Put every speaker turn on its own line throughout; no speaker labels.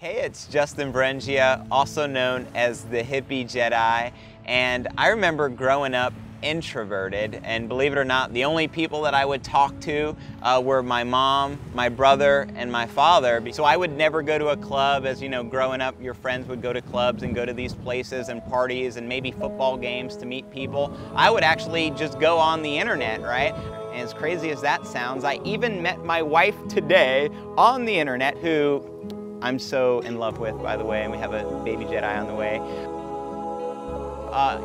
Hey, it's Justin Verrengia, also known as the Hippie Jedi, and I remember growing up introverted, and believe it or not, the only people that I would talk to were my mom, my brother, and my father. So I would never go to a club. As you know, growing up, your friends would go to clubs and go to these places and parties and maybe football games to meet people. I would actually just go on the internet, right? And as crazy as that sounds, I even met my wife today on the internet, who I'm so in love with, by the way, and we have a baby Jedi on the way.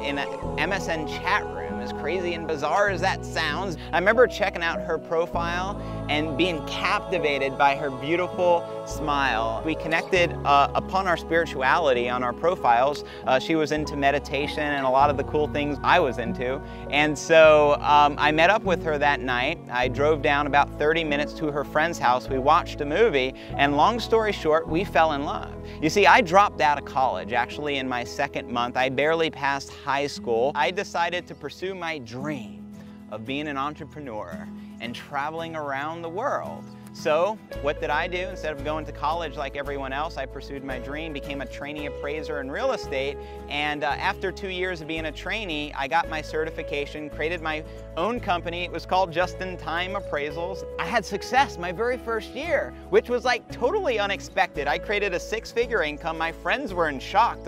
In an MSN chat room, as crazy and bizarre as that sounds. I remember checking out her profile and being captivated by her beautiful smile. We connected upon our spirituality on our profiles. She was into meditation and a lot of the cool things I was into. And so I met up with her that night. I drove down about 30 minutes to her friend's house. We watched a movie, and long story short, we fell in love. You see, I dropped out of college actually in my second month. I barely passed high school. I decided to pursue my dream of being an entrepreneur and traveling around the world. So what did I do? Instead of going to college like everyone else, I pursued my dream, became a trainee appraiser in real estate, and after 2 years of being a trainee, I got my certification, created my own company. It was called Just-in-Time Appraisals. I had success my very first year, which was like totally unexpected. I created a six-figure income. My friends were in shock.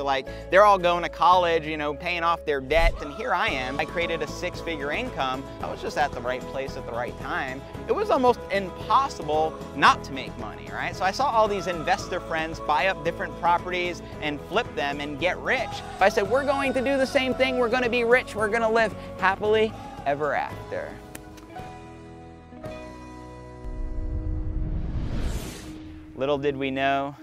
They're all going to college, you know, paying off their debt, and here I am. I created a six-figure income. I was just at the right place at the right time. It was almost impossible not to make money, right? So I saw all these investor friends buy up different properties and flip them and get rich. I said, we're going to do the same thing. We're going to be rich. We're going to live happily ever after. Little did we know,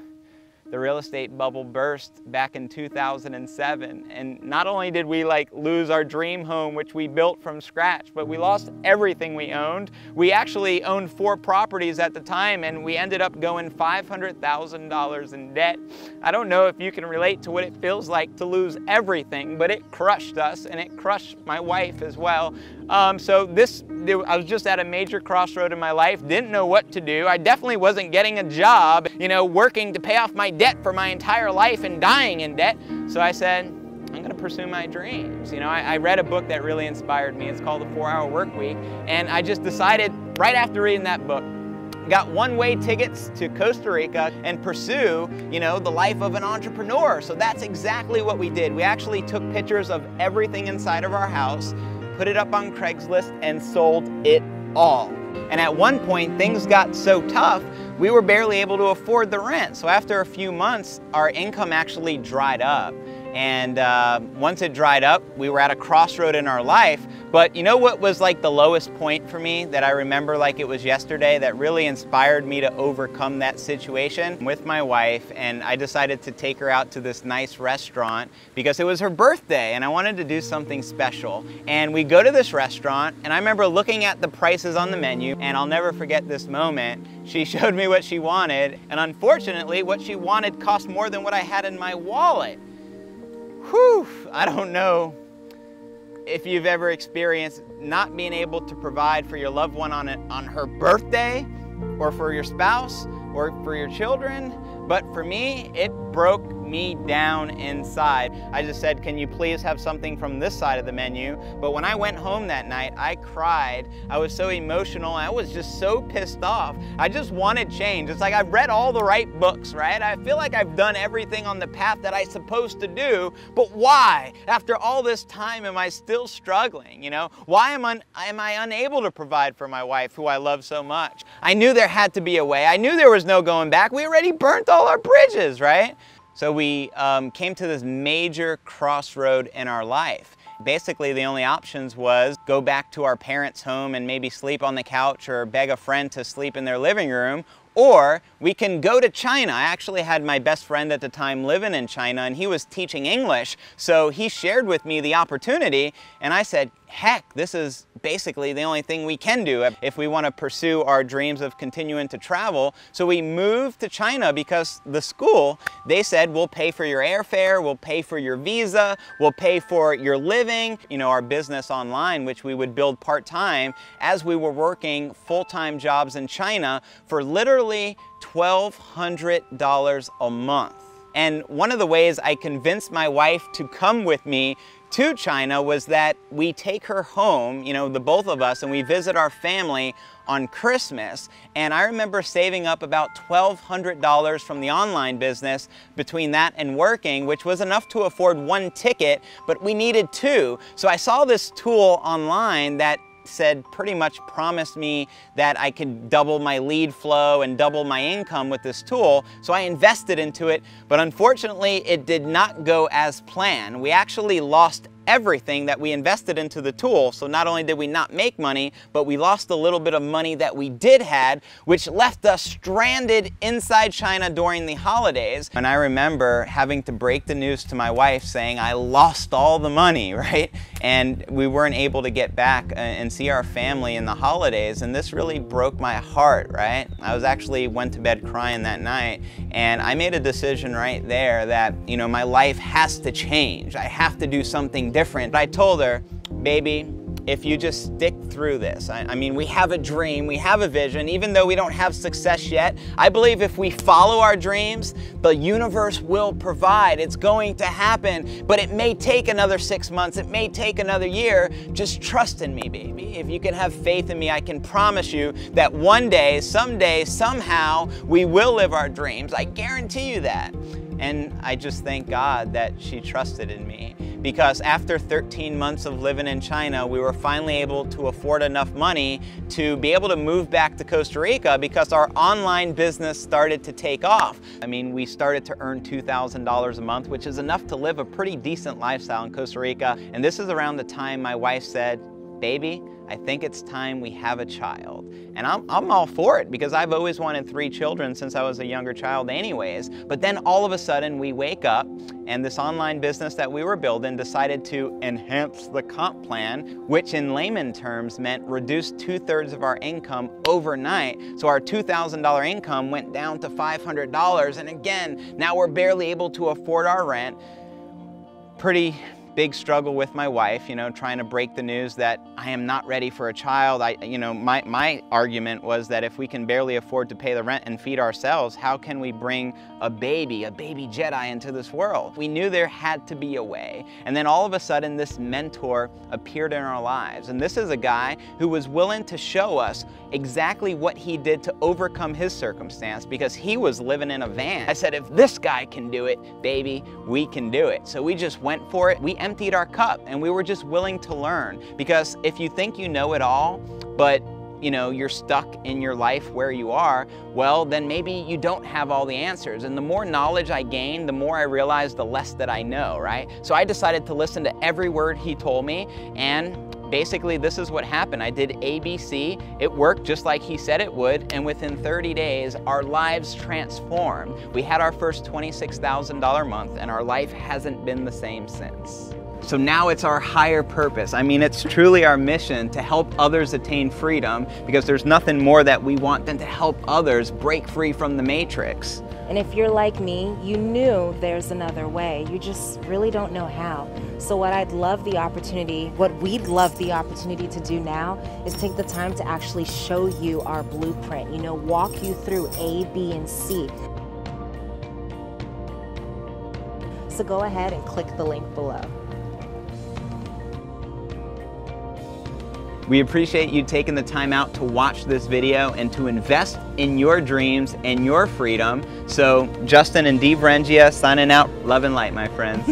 the real estate bubble burst back in 2007. And not only did we lose our dream home, which we built from scratch, but we lost everything we owned. We actually owned 4 properties at the time, and we ended up going $500,000 in debt. I don't know if you can relate to what it feels like to lose everything, but it crushed us, and it crushed my wife as well. I was just at a major crossroad in my life, didn't know what to do. I definitely wasn't getting a job, you know, working to pay off my debt for my entire life and dying in debt. So I said, I'm gonna pursue my dreams. You know, I read a book that really inspired me. It's called The 4-Hour Workweek. And I just decided right after reading that book, got one-way tickets to Costa Rica and pursue, you know, the life of an entrepreneur. So that's exactly what we did. We actually took pictures of everything inside of our house, put it up on Craigslist, and sold it all. And at one point, things got so tough, we were barely able to afford the rent. So after a few months, our income actually dried up. And once it dried up, we were at a crossroad in our life. But you know what was like the lowest point for me that I remember like it was yesterday that really inspired me to overcome that situation? With my wife, and I decided to take her out to this nice restaurant because it was her birthday and I wanted to do something special. And we go to this restaurant, and I remember looking at the prices on the menu, and I'll never forget this moment. She showed me what she wanted, and unfortunately what she wanted cost more than what I had in my wallet. Whew, I don't know if you've ever experienced not being able to provide for your loved one on her birthday, or for your spouse, or for your children, but for me, it broke me down inside. I just said, can you please have something from this side of the menu? But when I went home that night, I cried. I was so emotional. I was just so pissed off. I just wanted change. It's like I've read all the right books, right? I feel like I've done everything on the path that I'm supposed to do, but why? After all this time, am I still struggling, you know? Why am I unable to provide for my wife, who I love so much? I knew there had to be a way. I knew there was no going back. We already burnt all our bridges, right? So we came to this major crossroad in our life. Basically, the only options was go back to our parents' home and maybe sleep on the couch or beg a friend to sleep in their living room, or we can go to China. I actually had my best friend at the time living in China, and he was teaching English, so he shared with me the opportunity, and I said, heck, this is basically the only thing we can do if we want to pursue our dreams of continuing to travel. So we moved to China because the school, they said, we'll pay for your airfare, we'll pay for your visa, we'll pay for your living. You know, our business online, which we would build part-time as we were working full-time jobs in China for literally literally $1,200 a month. And one of the ways I convinced my wife to come with me to China was that we take her home, you know, the both of us, and we visit our family on Christmas. And I remember saving up about $1,200 from the online business between that and working, which was enough to afford one ticket, but we needed two. So I saw this tool online that said pretty much promised me that I could double my lead flow and double my income with this tool. So I invested into it, but unfortunately it did not go as planned. We actually lost everything that we invested into the tool. So not only did we not make money, but we lost a little bit of money that we did had, which left us stranded inside China during the holidays. And I remember having to break the news to my wife saying I lost all the money, right? And we weren't able to get back and see our family in the holidays. And this really broke my heart, right? I went to bed crying that night, and I made a decision right there that, you know, my life has to change. I have to do something different. I told her, baby, if you just stick through this, I mean, we have a dream, we have a vision, even though we don't have success yet. I believe if we follow our dreams, the universe will provide. It's going to happen, but it may take another 6 months, it may take another year. Just trust in me, baby. If you can have faith in me, I can promise you that one day, someday, somehow, we will live our dreams. I guarantee you that. And I just thank God that she trusted in me, because after 13 months of living in China, we were finally able to afford enough money to be able to move back to Costa Rica because our online business started to take off. I mean, we started to earn $2,000 a month, which is enough to live a pretty decent lifestyle in Costa Rica. And this is around the time my wife said, baby, I think it's time we have a child. And I'm all for it, because I've always wanted 3 children since I was a younger child anyways. But then all of a sudden we wake up and this online business that we were building decided to enhance the comp plan, which in layman terms meant reduce 2/3 of our income overnight. So our $2,000 income went down to $500. And again, now we're barely able to afford our rent. Pretty big struggle with my wife, you know, trying to break the news that I am not ready for a child. My argument was that if we can barely afford to pay the rent and feed ourselves, how can we bring a baby Jedi into this world? We knew there had to be a way. And then all of a sudden this mentor appeared in our lives. And this is a guy who was willing to show us exactly what he did to overcome his circumstance, because he was living in a van. I said, if this guy can do it, baby, we can do it. So we just went for it. We emptied our cup, and we were just willing to learn. Because if you think you know it all, but you know, you're stuck in your life where you are, well, then maybe you don't have all the answers. And the more knowledge I gained, the more I realized the less that I know, right? So I decided to listen to every word he told me, and basically this is what happened. I did ABC, it worked just like he said it would, and within 30 days, our lives transformed. We had our first $26,000 month, and our life hasn't been the same since. So now it's our higher purpose. I mean, it's truly our mission to help others attain freedom, because there's nothing more that we want than to help others break free from the matrix.
And if you're like me, you knew there's another way. You just really don't know how. So what we'd love the opportunity to do now is take the time to actually show you our blueprint, you know, walk you through A, B, and C. So go ahead and click the link below.
We appreciate you taking the time out to watch this video and to invest in your dreams and your freedom. So Justin and Verrengia signing out. Love and light, my friends.